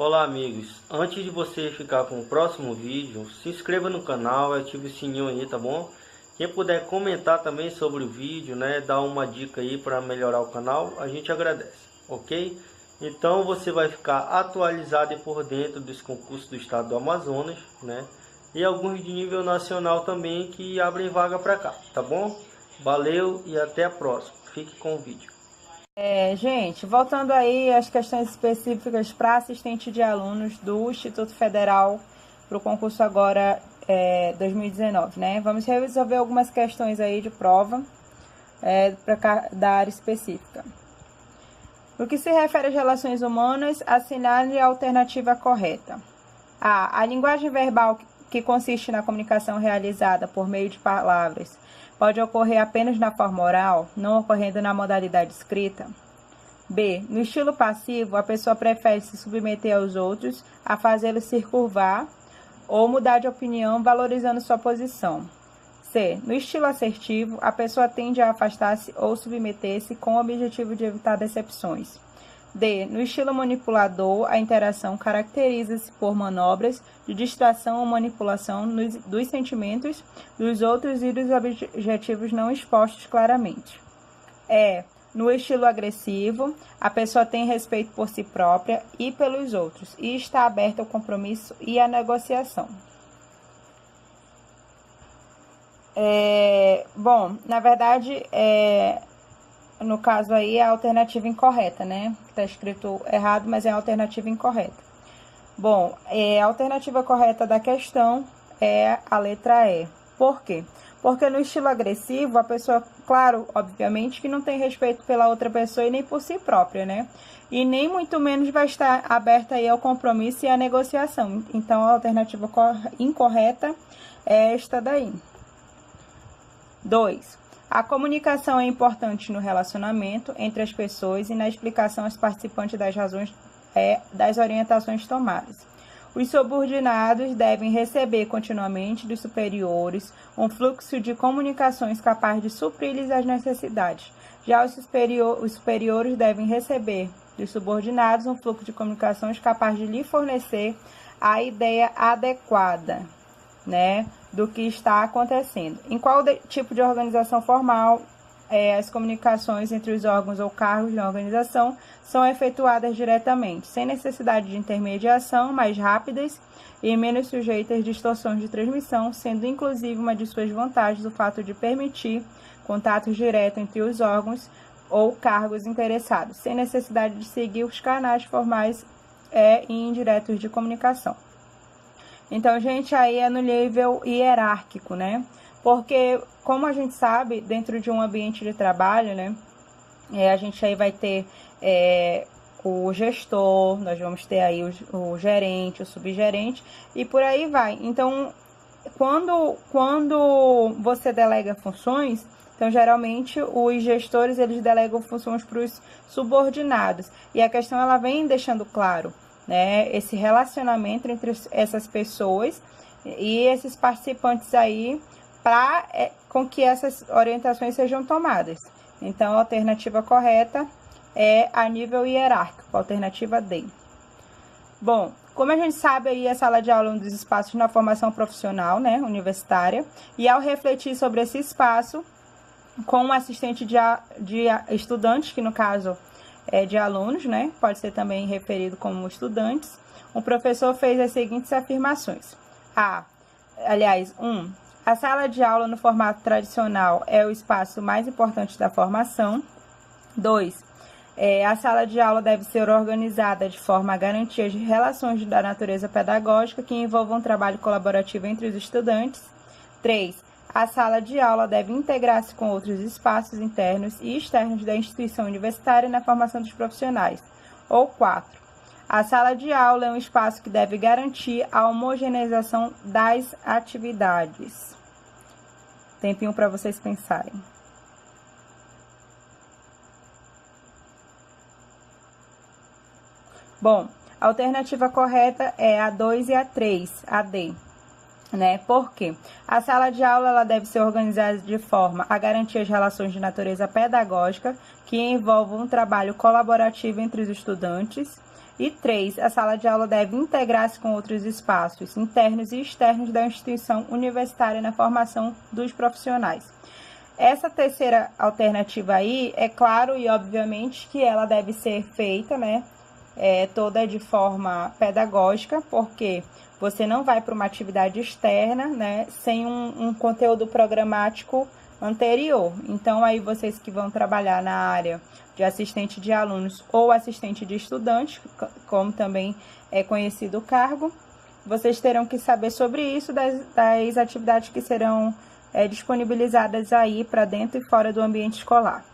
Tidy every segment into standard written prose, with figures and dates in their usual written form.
Olá amigos, antes de você ficar com o próximo vídeo, se inscreva no canal e ative o sininho aí, tá bom? Quem puder comentar também sobre o vídeo, né, dar uma dica aí para melhorar o canal, a gente agradece, ok? Então você vai ficar atualizado e por dentro dos concursos do estado do Amazonas, né? E alguns de nível nacional também que abrem vaga para cá, tá bom? Valeu e até a próxima, fique com o vídeo. Gente, voltando aí às questões específicas para assistente de alunos do Instituto Federal para o concurso agora 2019, né? Vamos resolver algumas questões aí de prova da área específica. No que se refere às relações humanas, assinale a alternativa correta. A linguagem verbal que consiste na comunicação realizada por meio de palavras pode ocorrer apenas na forma oral, não ocorrendo na modalidade escrita. B. No estilo passivo, a pessoa prefere se submeter aos outros, a fazê-los se curvar ou mudar de opinião, valorizando sua posição. C. No estilo assertivo, a pessoa tende a afastar-se ou submeter-se com o objetivo de evitar decepções. D. No estilo manipulador, a interação caracteriza-se por manobras de distração ou manipulação dos sentimentos dos outros e dos objetivos não expostos claramente. E. No estilo agressivo, a pessoa tem respeito por si própria e pelos outros e está aberta ao compromisso e à negociação. Bom, na verdade, no caso aí é a alternativa incorreta, né? Está escrito errado, mas é a alternativa incorreta. Bom, a alternativa correta da questão é a letra E. Por quê? Porque no estilo agressivo, a pessoa, claro, obviamente, que não tem respeito pela outra pessoa e nem por si própria, né? E nem muito menos vai estar aberta aí ao compromisso e à negociação. Então, a alternativa incorreta é esta daí. 2. A comunicação é importante no relacionamento entre as pessoas e na explicação aos participantes das razões das orientações tomadas. Os subordinados devem receber continuamente dos superiores um fluxo de comunicações capaz de suprir-lhes as necessidades. Já os superiores devem receber dos subordinados um fluxo de comunicações capaz de lhe fornecer a ideia adequada, né, do que está acontecendo. Em qual tipo de organização formal as comunicações entre os órgãos ou cargos da organização são efetuadas diretamente, sem necessidade de intermediação, mais rápidas e menos sujeitas a distorções de transmissão, sendo inclusive uma de suas vantagens o fato de permitir contatos diretos entre os órgãos ou cargos interessados, sem necessidade de seguir os canais formais e indiretos de comunicação. Então, gente, aí é no nível hierárquico, né? Porque, como a gente sabe, dentro de um ambiente de trabalho, né, a gente aí vai ter o gestor, nós vamos ter aí o gerente, o subgerente, e por aí vai. Então, quando você delega funções, então, geralmente, os gestores, eles delegam funções para os subordinados. E a questão, ela vem deixando claro, né, esse relacionamento entre essas pessoas e esses participantes aí, para com que essas orientações sejam tomadas. Então, a alternativa correta é a nível hierárquico, a alternativa D. Bom, como a gente sabe, aí a sala de aula é um dos espaços na formação profissional, né, universitária, e ao refletir sobre esse espaço, com um assistente de estudantes, que no caso é de alunos, né, pode ser também referido como estudantes, o professor fez as seguintes afirmações. 1. A sala de aula no formato tradicional é o espaço mais importante da formação. 2. A sala de aula deve ser organizada de forma a garantir as relações da natureza pedagógica que envolvam um trabalho colaborativo entre os estudantes. 3. A sala de aula deve integrar-se com outros espaços internos e externos da instituição universitária na formação dos profissionais. Ou 4. A sala de aula é um espaço que deve garantir a homogeneização das atividades. Tempinho para vocês pensarem. Bom, a alternativa correta é a 2 e a 3, a D. Né? Por quê? A sala de aula ela deve ser organizada de forma a garantir as relações de natureza pedagógica que envolvam um trabalho colaborativo entre os estudantes E 3, a sala de aula deve integrar-se com outros espaços internos e externos da instituição universitária na formação dos profissionais. Essa terceira alternativa aí, é claro e obviamente que ela deve ser feita, né, toda de forma pedagógica, porque você não vai para uma atividade externa, né, sem um conteúdo programático anterior. Então, aí vocês que vão trabalhar na área de assistente de alunos ou assistente de estudantes, como também é conhecido o cargo, vocês terão que saber sobre isso, das atividades que serão disponibilizadas aí para dentro e fora do ambiente escolar.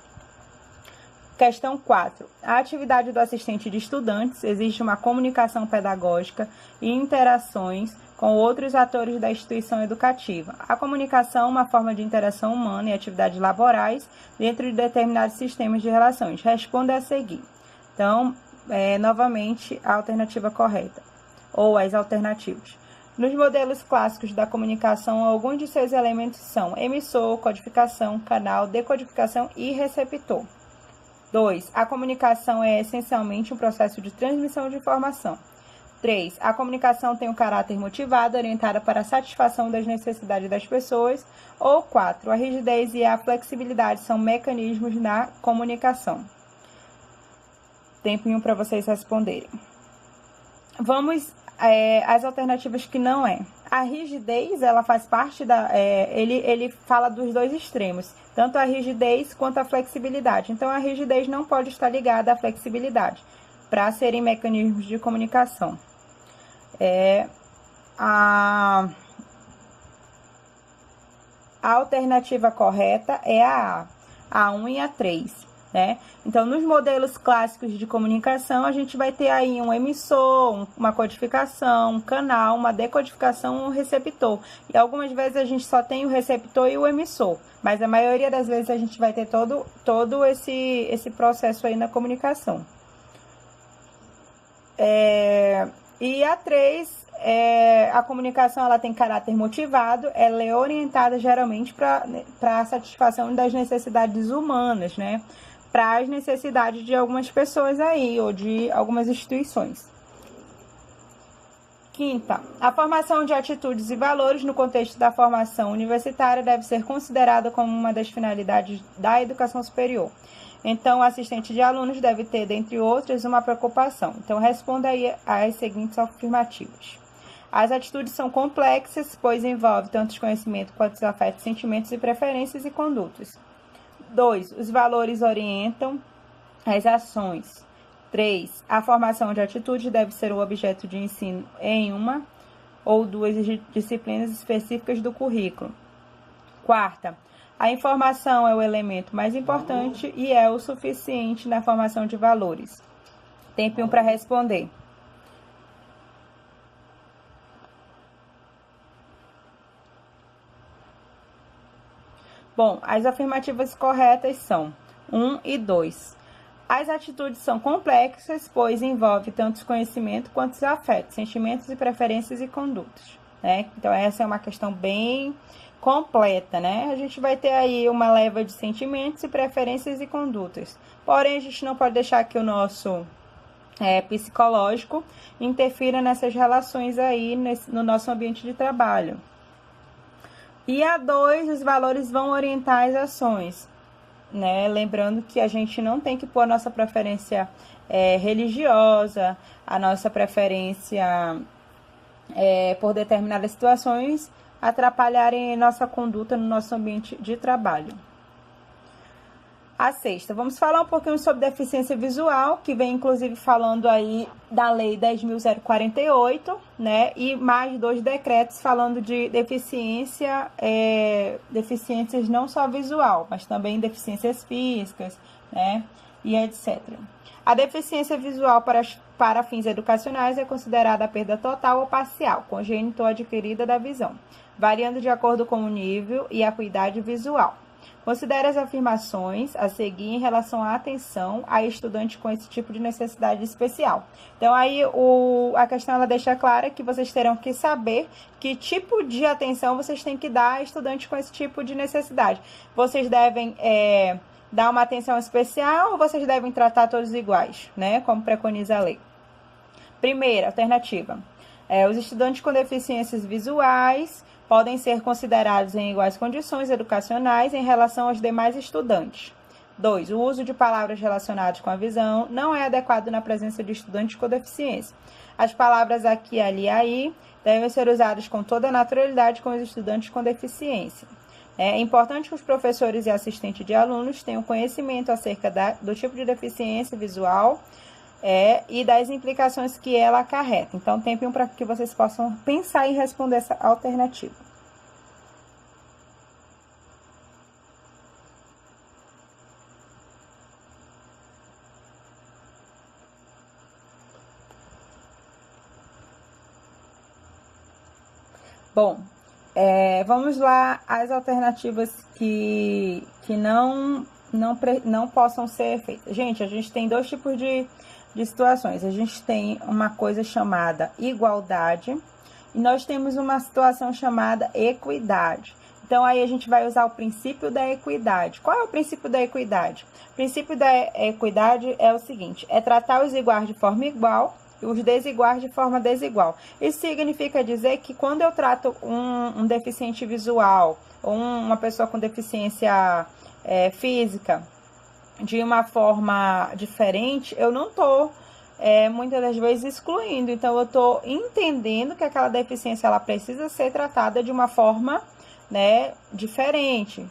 Questão 4. A atividade do assistente de estudantes exige uma comunicação pedagógica e interações com outros atores da instituição educativa. A comunicação é uma forma de interação humana e atividades laborais dentro de determinados sistemas de relações. Responda a seguir. Então, novamente, a alternativa correta, ou as alternativas. Nos modelos clássicos da comunicação, alguns de seus elementos são emissor, codificação, canal, decodificação e receptor. 2. A comunicação é essencialmente um processo de transmissão de informação. 3. A comunicação tem um caráter motivado, orientada para a satisfação das necessidades das pessoas. Ou 4. A rigidez e a flexibilidade são mecanismos na comunicação. Tempinho para vocês responderem. Vamos às alternativas que não é. A rigidez, ela faz parte ele fala dos dois extremos, tanto a rigidez quanto a flexibilidade. Então, a rigidez não pode estar ligada à flexibilidade, para serem mecanismos de comunicação. A alternativa correta é a A1 e a 3. Né? Então, nos modelos clássicos de comunicação, a gente vai ter aí um emissor, uma codificação, um canal, uma decodificação, um receptor. E algumas vezes a gente só tem o receptor e o emissor, mas a maioria das vezes a gente vai ter todo esse processo aí na comunicação. E a 3, a comunicação, ela tem caráter motivado, ela é orientada geralmente para a satisfação das necessidades humanas, né? Para as necessidades de algumas pessoas aí, ou de algumas instituições. Quinta, a formação de atitudes e valores no contexto da formação universitária deve ser considerada como uma das finalidades da educação superior. Então, o assistente de alunos deve ter, dentre outras, uma preocupação. Então, responda aí às seguintes afirmativas. As atitudes são complexas, pois envolvem tanto os conhecimentos quanto os afetos, sentimentos e preferências e condutas. 2. Os valores orientam as ações. 3. A formação de atitude deve ser o objeto de ensino em uma ou duas disciplinas específicas do currículo. 4. A informação é o elemento mais importante e é o suficiente na formação de valores. Tempinho para responder. Bom, as afirmativas corretas são 1 e 2. As atitudes são complexas, pois envolve tanto os conhecimentos quanto os afetos, sentimentos e preferências e condutas, né? Então, essa é uma questão bem completa, né? A gente vai ter aí uma leva de sentimentos e preferências e condutas. Porém, a gente não pode deixar que o nosso psicológico interfira nessas relações aí no nosso ambiente de trabalho. E a 2, os valores vão orientar as ações, né? Lembrando que a gente não tem que pôr a nossa preferência religiosa, a nossa preferência por determinadas situações atrapalharem nossa conduta no nosso ambiente de trabalho. A 6ª, vamos falar um pouquinho sobre deficiência visual, que vem inclusive falando aí da Lei 10.048, né? E mais 2 decretos falando de deficiências não só visual, mas também deficiências físicas, né? E etc. A deficiência visual para fins educacionais é considerada a perda total ou parcial, congênita ou adquirida da visão, variando de acordo com o nível e a acuidade visual. Considere as afirmações a seguir em relação à atenção a estudante com esse tipo de necessidade especial. Então, aí a questão ela deixa clara que vocês terão que saber que tipo de atenção vocês têm que dar a estudante com esse tipo de necessidade. Vocês devem dar uma atenção especial ou vocês devem tratar todos iguais, né? Como preconiza a lei. Primeira alternativa. Os estudantes com deficiências visuais podem ser considerados em iguais condições educacionais em relação aos demais estudantes. 2. O uso de palavras relacionadas com a visão não é adequado na presença de estudantes com deficiência. As palavras aqui, ali, aí devem ser usadas com toda a naturalidade com os estudantes com deficiência. É importante que os professores e assistentes de alunos tenham conhecimento acerca do tipo de deficiência visual e das implicações que ela acarreta. Então, tempem para que vocês possam pensar em responder essa alternativa. Bom, vamos lá as alternativas que não possam ser feitas. Gente, a gente tem dois tipos de situações. A gente tem uma coisa chamada igualdade e nós temos uma situação chamada equidade. Então, aí a gente vai usar o princípio da equidade. Qual é o princípio da equidade? O princípio da equidade é o seguinte, é tratar os iguais de forma igual e os desiguais de forma desigual. Isso significa dizer que quando eu trato um deficiente visual ou uma pessoa com deficiência física de uma forma diferente, eu não estou muitas das vezes excluindo. Então, eu estou entendendo que aquela deficiência ela precisa ser tratada de uma forma diferente,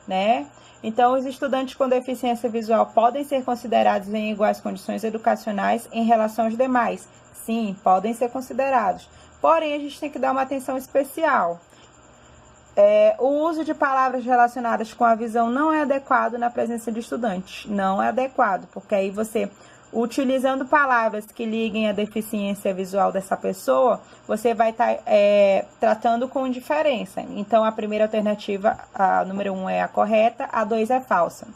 né? Então, os estudantes com deficiência visual podem ser considerados em iguais condições educacionais em relação aos demais. Sim, podem ser considerados. Porém, a gente tem que dar uma atenção especial. O uso de palavras relacionadas com a visão não é adequado na presença de estudantes. Não é adequado, porque aí você, utilizando palavras que liguem a deficiência visual dessa pessoa, você vai estar tratando com diferença. Então, a primeira alternativa, a número 1 é a correta, a 2 é falsa.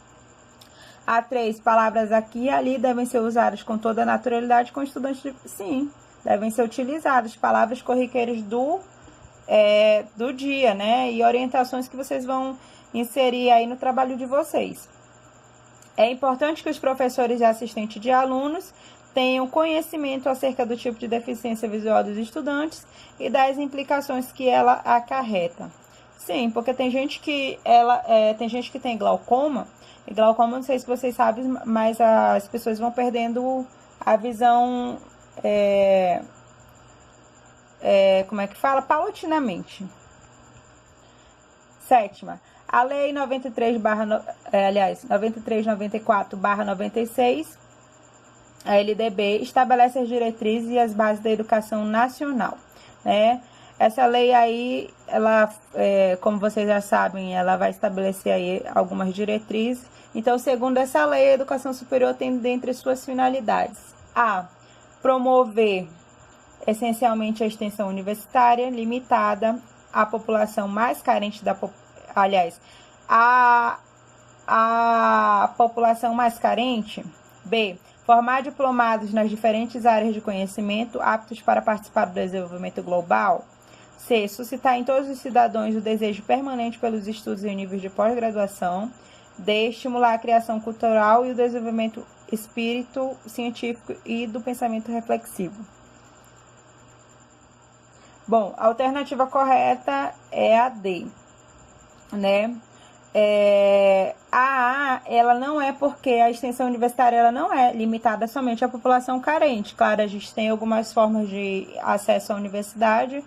A 3, palavras aqui e ali devem ser usadas com toda a naturalidade com estudantes Sim, devem ser utilizadas palavras corriqueiras do dia, né? E orientações que vocês vão inserir aí no trabalho de vocês. É importante que os professores e assistentes de alunos tenham conhecimento acerca do tipo de deficiência visual dos estudantes e das implicações que ela acarreta. Sim, porque tem gente que tem glaucoma, e glaucoma, não sei se vocês sabem, mas as pessoas vão perdendo a visão, paulatinamente. 7ª. A Lei 9394/96, a LDB, estabelece as diretrizes e as bases da educação nacional, né? Essa lei aí, ela, como vocês já sabem, ela vai estabelecer aí algumas diretrizes. Então, segundo essa lei, a educação superior tem dentre suas finalidades: a. Promover essencialmente a extensão universitária limitada à população mais carente a população mais carente. B. Formar diplomados nas diferentes áreas de conhecimento aptos para participar do desenvolvimento global. C. Suscitar em todos os cidadãos o desejo permanente pelos estudos em níveis de pós-graduação. D. Estimular a criação cultural e o desenvolvimento espírito científico e do pensamento reflexivo. Bom, a alternativa correta é a D, né? A ela não é, porque a extensão universitária ela não é limitada somente à população carente. Claro, a gente tem algumas formas de acesso à universidade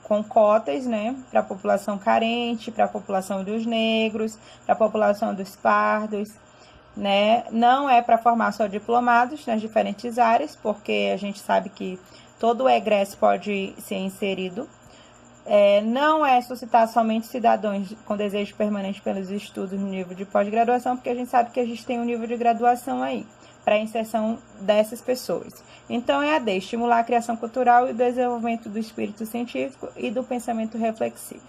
com cotas, né, para a população carente, para a população dos negros, para a população dos pardos, né? Não é para formar só diplomados nas diferentes áreas, porque a gente sabe que todo o egresso pode ser inserido. Não é suscitar somente cidadãos com desejo permanente pelos estudos no nível de pós-graduação, porque a gente sabe que a gente tem um nível de graduação aí, para a inserção dessas pessoas. Então, é a D, estimular a criação cultural e o desenvolvimento do espírito científico e do pensamento reflexivo.